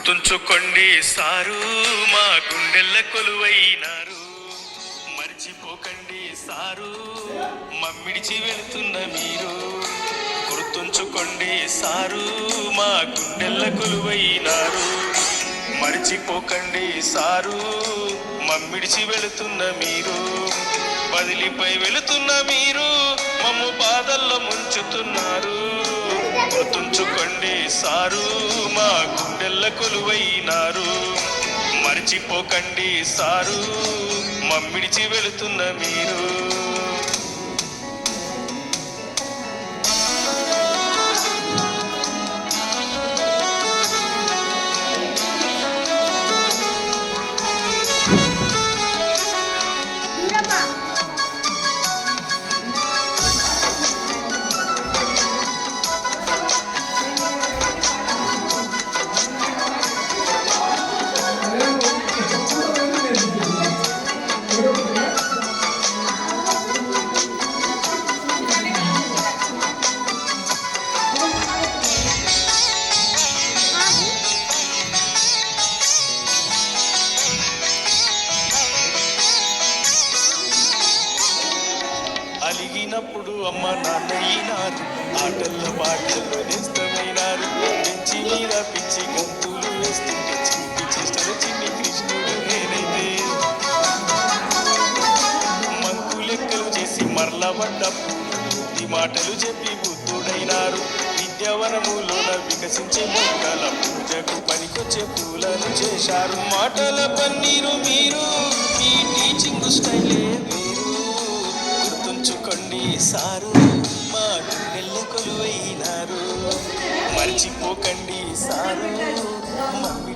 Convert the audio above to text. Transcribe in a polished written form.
గుర్తుంచుకోండి సారు మా గుండెల్ల కొలువైనారు, మర్చిపోకండి సారు మమ్మిడిచి వెళుతున్న మీరు. గుర్తుంచుకోండి సారు మా గుండెల్ల కొలువైనారు, మర్చిపోకండి సారు మమ్మిడిచి వెళుతున్న మీరు. బదిలీపై వెళుతున్న మీరు మమ్ము బాధల్లో ముంచుతున్నారు. గుర్తుంచుకోండి సారు మా గుండెల్ల కొలువైనారు, మర్చిపోకండి సారు మమ్మిడిచి వెళుతున్న మీరు. అలిగినప్పుడు అమ్మ నాన్నయినారు, ఆటల్లో పాటల్లో నేస్తమైనారు. పెంచి మీద పిచ్చి గంతులు వేస్తుంటే చిన్ని చేష్టలు చిన్ని కృష్ణుడు నేనైతే. మంకు లెక్కలు చేసి మరల పడ్డప్పుడు ఈ మాటలు చెప్పి బుద్ధుడైనారు. విద్యావనములోన వికసించే మొక్కల పూజకు పనికొచ్చే పూలను చేశారు. మాటల పన్నీరు మీరు, ఈ టీచింగ్ స్టైలే వేరు. గుర్తుంచుకోండి సారు మా గుండెల్ల కొలువైనారు, మర్చిపోకండి సారు మమ్మీ